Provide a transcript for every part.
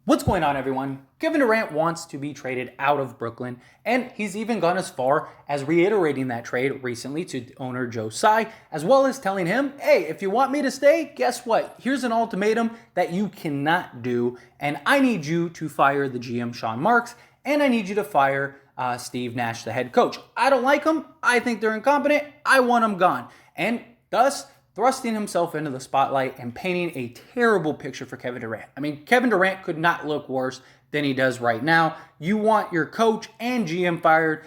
What's going on, everyone? Kevin Durant wants to be traded out of Brooklyn, and he's even gone as far as reiterating that trade recently to owner Joe Tsai, as well as telling him, hey, if you want me to stay, guess what? Here's an ultimatum that you cannot do, and I need you to fire the GM Sean Marks, and I need you to fire Steve Nash, the head coach. I don't like them. I think they're incompetent. I want them gone. And thus, thrusting himself into the spotlight and painting a terrible picture for Kevin Durant. I mean, Kevin Durant could not look worse than he does right now. You want your coach and GM fired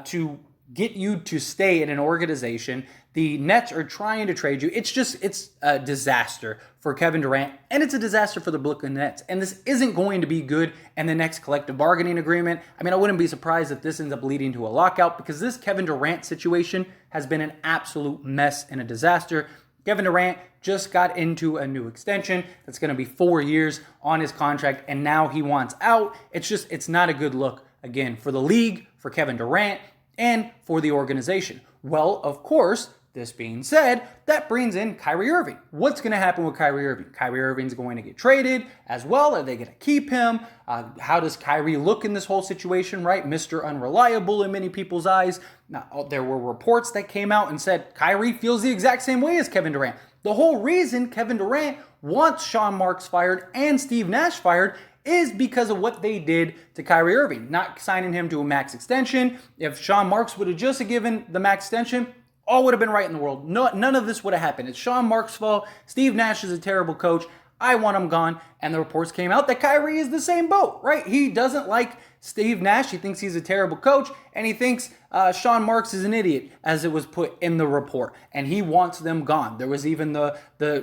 to get you to stay in an organization. The Nets are trying to trade you. It's a disaster for Kevin Durant, and it's a disaster for the Brooklyn Nets. And this isn't going to be good in the next collective bargaining agreement. I mean, I wouldn't be surprised if this ends up leading to a lockout, because this Kevin Durant situation has been an absolute mess and a disaster. Kevin Durant just got into a new extension that's going to be 4 years on his contract, and now he wants out. It's not a good look, again, for the league, for Kevin Durant, and for the organization. Well, of course, this being said, that brings in Kyrie Irving. What's going to happen with Kyrie Irving? Kyrie Irving's going to get traded as well. Are they going to keep him? How does Kyrie look in this whole situation, right? Mr. Unreliable in many people's eyes. Now, there were reports that came out and said Kyrie feels the exact same way as Kevin Durant. The whole reason Kevin Durant wants Sean Marks fired and Steve Nash fired is because of what they did to Kyrie Irving, not signing him to a max extension. If Sean Marks would have just given the max extension, all would have been right in the world. No, none of this would have happened. It's Sean Marks' fault. Steve Nash is a terrible coach. I want him gone. And the reports came out that Kyrie is the same boat, right? He doesn't like Steve Nash. He thinks he's a terrible coach. And he thinks Sean Marks is an idiot, as it was put in the report. And he wants them gone. There was even the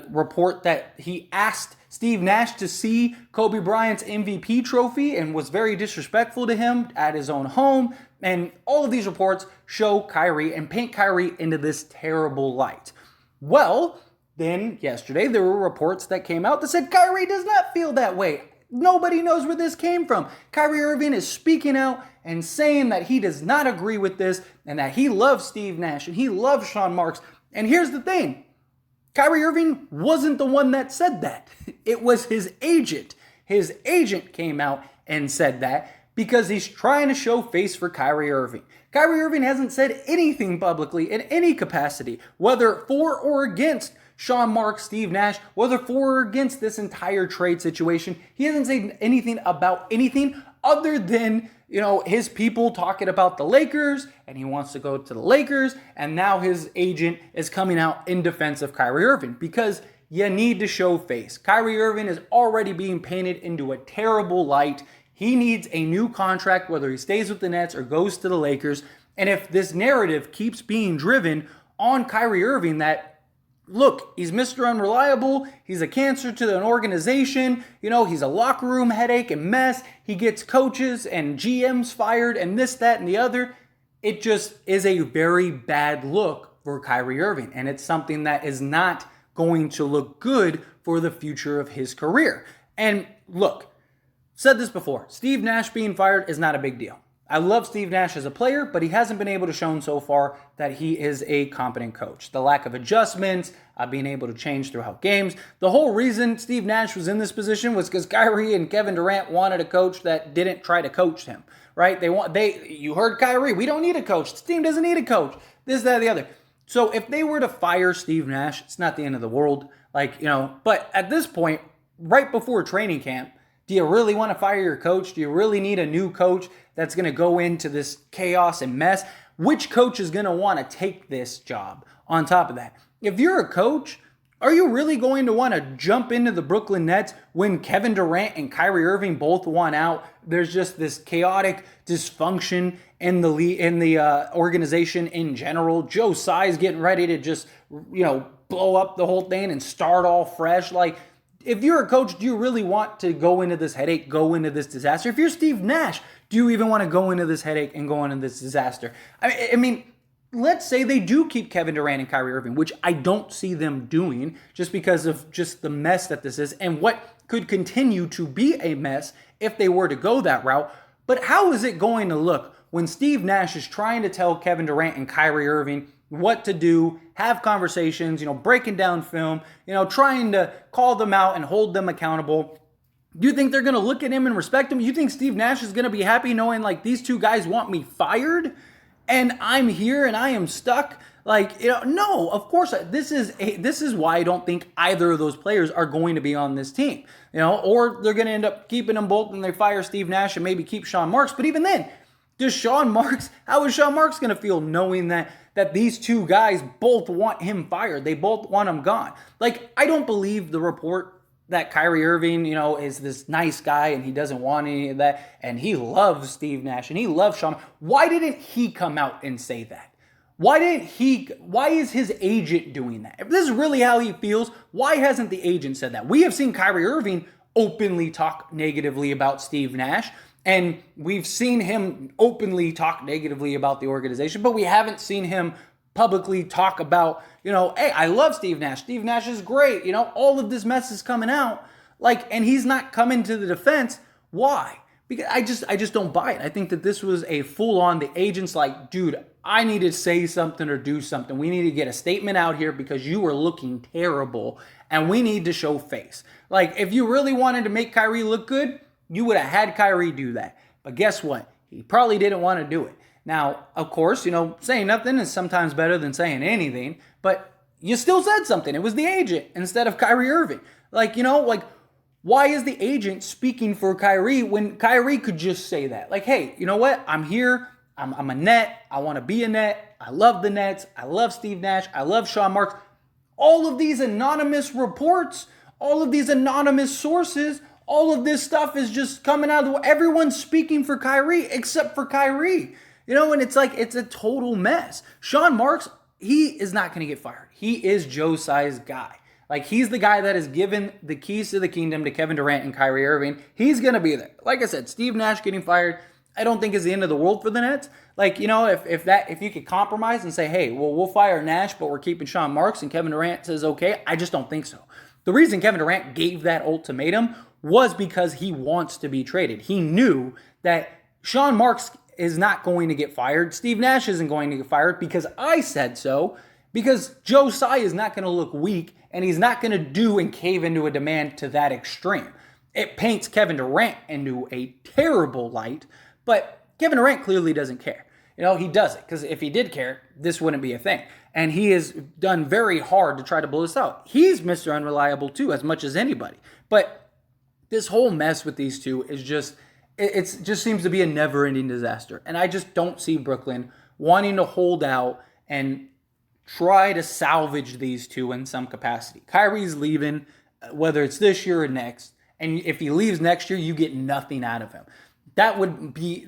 report that he asked Steve Nash to see Kobe Bryant's MVP trophy and was very disrespectful to him at his own home. And all of these reports show Kyrie and paint Kyrie into this terrible light. Well, then yesterday there were reports that came out that said Kyrie does not feel that way. Nobody knows where this came from. Kyrie Irving is speaking out and saying that he does not agree with this and that he loves Steve Nash and he loves Sean Marks. And here's the thing. Kyrie Irving wasn't the one that said that. It was his agent. His agent came out and said that because he's trying to show face for Kyrie Irving. Kyrie Irving hasn't said anything publicly in any capacity, whether for or against Sean Marks, Steve Nash, whether for or against this entire trade situation. He hasn't said anything about anything other than, his people talking about the Lakers, and he wants to go to the Lakers, and now his agent is coming out in defense of Kyrie Irving because you need to show face. Kyrie Irving is already being painted into a terrible light. He needs a new contract, whether he stays with the Nets or goes to the Lakers. And if this narrative keeps being driven on Kyrie Irving that, look, he's Mr. Unreliable, he's a cancer to an organization, he's a locker room headache and mess, he gets coaches and GMs fired and this, that, and the other, it just is a very bad look for Kyrie Irving. And it's something that is not going to look good for the future of his career. And look, said this before, Steve Nash being fired is not a big deal. I love Steve Nash as a player, but he hasn't been able to show so far that he is a competent coach. The lack of adjustments, being able to change throughout games. The whole reason Steve Nash was in this position was because Kyrie and Kevin Durant wanted a coach that didn't try to coach him, right? You heard Kyrie, we don't need a coach. This team doesn't need a coach. This, that, the other. So if they were to fire Steve Nash, it's not the end of the world. But at this point, right before training camp, do you really want to fire your coach? Do you really need a new coach that's going to go into this chaos and mess? Which coach is going to want to take this job on top of that? If you're a coach, are you really going to want to jump into the Brooklyn Nets when Kevin Durant and Kyrie Irving both want out? There's just this chaotic dysfunction in the organization in general. Joe Tsai's getting ready to just, blow up the whole thing and start all fresh. If you're a coach, do you really want to go into this headache, go into this disaster? If you're Steve Nash, do you even want to go into this headache and go into this disaster? I mean, let's say they do keep Kevin Durant and Kyrie Irving, which I don't see them doing just because of just the mess that this is and what could continue to be a mess if they were to go that route. But how is it going to look when Steve Nash is trying to tell Kevin Durant and Kyrie Irving what to do, have conversations, breaking down film, trying to call them out and hold them accountable. Do you think they're going to look at him and respect him? You think Steve Nash is going to be happy knowing like these two guys want me fired and I'm here and I am stuck? Like, no, of course, this is why I don't think either of those players are going to be on this team, or they're going to end up keeping them both and they fire Steve Nash and maybe keep Sean Marks. But even then, how is Sean Marks going to feel knowing that these two guys both want him fired? They both want him gone. Like, I don't believe the report that Kyrie Irving, is this nice guy and he doesn't want any of that and he loves Steve Nash and he loves Sean. Why didn't he come out and say that? Why is his agent doing that? If this is really how he feels, why hasn't the agent said that? We have seen Kyrie Irving openly talk negatively about Steve Nash, and we've seen him openly talk negatively about the organization, but we haven't seen him publicly talk about, hey, I love Steve Nash. Steve Nash is great. All of this mess is coming out. And he's not coming to the defense. Why? Because I just don't buy it. I think that this was a full-on, the agent's like, dude, I need to say something or do something. We need to get a statement out here because you are looking terrible and we need to show face. Like, if you really wanted to make Kyrie look good, you would have had Kyrie do that. But guess what? He probably didn't want to do it. Now, of course, saying nothing is sometimes better than saying anything, but you still said something. It was the agent instead of Kyrie Irving. Why is the agent speaking for Kyrie when Kyrie could just say that? Like, hey, you know what? I'm here. I'm a net. I want to be a net. I love the Nets. I love Steve Nash. I love Sean Marks. All of these anonymous reports, all of these anonymous sources, all of this stuff is just coming out of everyone's speaking for Kyrie except for Kyrie. And it's like, it's a total mess. Sean Marks, he is not going to get fired. He is Joe Tsai's guy. Like, he's the guy that has given the keys to the kingdom to Kevin Durant and Kyrie Irving. He's going to be there. Like I said, Steve Nash getting fired, I don't think is the end of the world for the Nets. Like, if you could compromise and say, hey, well, we'll fire Nash, but we're keeping Sean Marks, and Kevin Durant says, okay, I just don't think so. The reason Kevin Durant gave that ultimatum was because he wants to be traded. He knew that Sean Marks is not going to get fired. Steve Nash isn't going to get fired because I said so, because Joe Tsai is not going to look weak and he's not going to do and cave into a demand to that extreme. It paints Kevin Durant into a terrible light, but Kevin Durant clearly doesn't care. He doesn't, because if he did care, this wouldn't be a thing. And he has done very hard to try to blow this out. He's Mr. Unreliable too, as much as anybody. But this whole mess with these two is just, it just seems to be a never-ending disaster. And I just don't see Brooklyn wanting to hold out and try to salvage these two in some capacity. Kyrie's leaving, whether it's this year or next. And if he leaves next year, you get nothing out of him. That would be,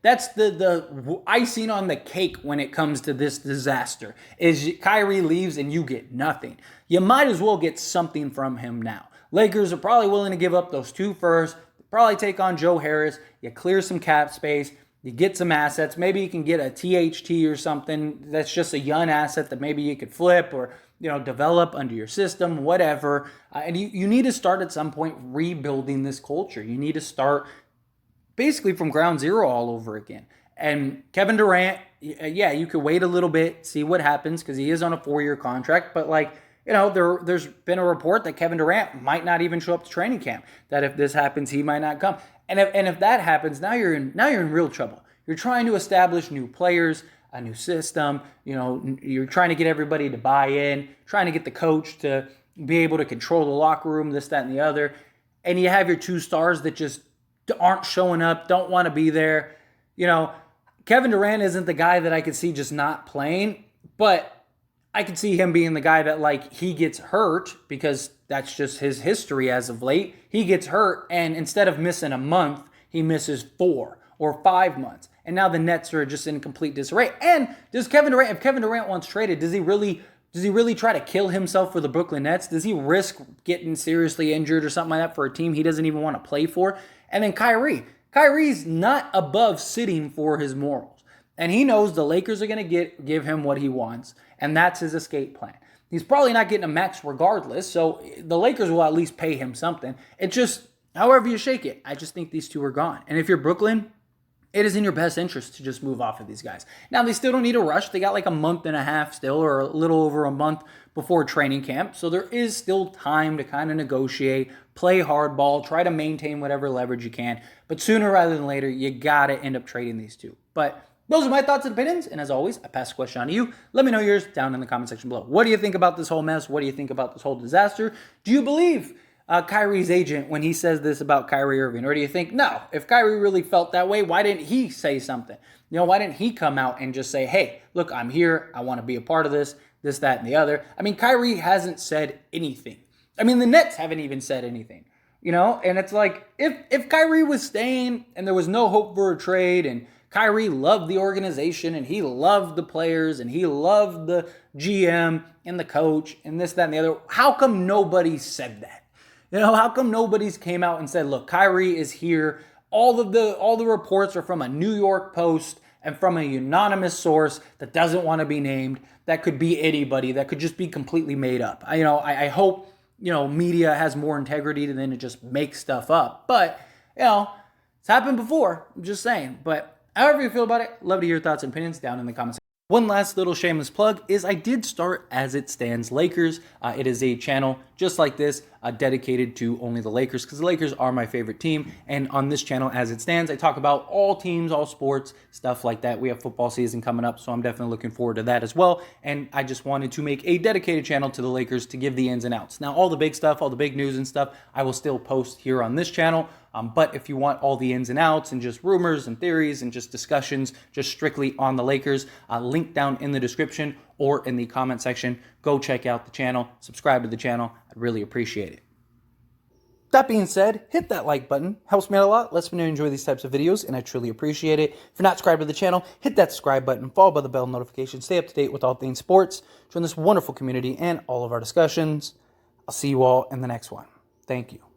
that's the icing on the cake when it comes to this disaster, is Kyrie leaves and you get nothing. You might as well get something from him now. Lakers are probably willing to give up those 2 firsts, probably take on Joe Harris, you clear some cap space, you get some assets, maybe you can get a THT or something that's just a young asset that maybe you could flip or develop under your system, whatever. And you need to start at some point rebuilding this culture. You need to start basically from ground zero all over again. And Kevin Durant, yeah, you could wait a little bit, see what happens, because he is on a 4-year contract. But there's been a report that Kevin Durant might not even show up to training camp. That if this happens, he might not come. And if that happens, now you're in real trouble. You're trying to establish new players, a new system. You're trying to get everybody to buy in, trying to get the coach to be able to control the locker room, this, that, and the other. And you have your 2 stars that just aren't showing up, don't want to be there. Kevin Durant isn't the guy that I could see just not playing, but I could see him being the guy that he gets hurt, because that's just his history as of late. He gets hurt, and instead of missing a month, he misses 4 or 5 months. And now the Nets are just in complete disarray. And if Kevin Durant wants traded, does he really try to kill himself for the Brooklyn Nets? Does he risk getting seriously injured or something like that for a team he doesn't even want to play for? And then Kyrie's not above sitting for his morals. And he knows the Lakers are going to give him what he wants, and that's his escape plan. He's probably not getting a max regardless, so the Lakers will at least pay him something. It just, however you shake it, I just think these two are gone. And if you're Brooklyn, it is in your best interest to just move off of these guys. Now, they still don't need a rush. They got like a month and a half still, or a little over a month before training camp. So there is still time to kind of negotiate, play hardball, try to maintain whatever leverage you can. But sooner rather than later, you got to end up trading these two. But those are my thoughts and opinions. And as always, I pass the question on to you. Let me know yours down in the comment section below. What do you think about this whole mess? What do you think about this whole disaster? Do you believe Kyrie's agent when he says this about Kyrie Irving? Or do you think, no, if Kyrie really felt that way, why didn't he say something? Why didn't he come out and just say, hey, look, I'm here. I want to be a part of this, that, and the other. I mean, Kyrie hasn't said anything. I mean, the Nets haven't even said anything, And it's like, if Kyrie was staying and there was no hope for a trade, and Kyrie loved the organization and he loved the players and he loved the GM and the coach and this, that, and the other, how come nobody said that? How come nobody's came out and said, look, Kyrie is here. All the reports are from a New York Post and from a anonymous source that doesn't want to be named. That could be anybody. That could just be completely made up. I hope, media has more integrity than to just make stuff up. But, it's happened before. I'm just saying. But however you feel about it, love to hear your thoughts and opinions down in the comments. One last little shameless plug is I did start As It Stands Lakers. It is a channel just like this, dedicated to only the Lakers, because the Lakers are my favorite team. And on this channel, As It Stands, I talk about all teams, all sports, stuff like that. We have football season coming up, so I'm definitely looking forward to that as well. And I just wanted to make a dedicated channel to the Lakers to give the ins and outs. Now, all the big stuff, all the big news and stuff, I will still post here on this channel. But if you want all the ins and outs and just rumors and theories and just discussions just strictly on the Lakers, link down in the description or in the comment section. Go check out the channel, subscribe to the channel. I'd really appreciate it. That being said, hit that like button. Helps me out a lot, lets me know you enjoy these types of videos, and I truly appreciate it. If you're not subscribed to the channel, hit that subscribe button, followed by the bell notification. Stay up to date with all things sports. Join this wonderful community and all of our discussions. I'll see you all in the next one. Thank you.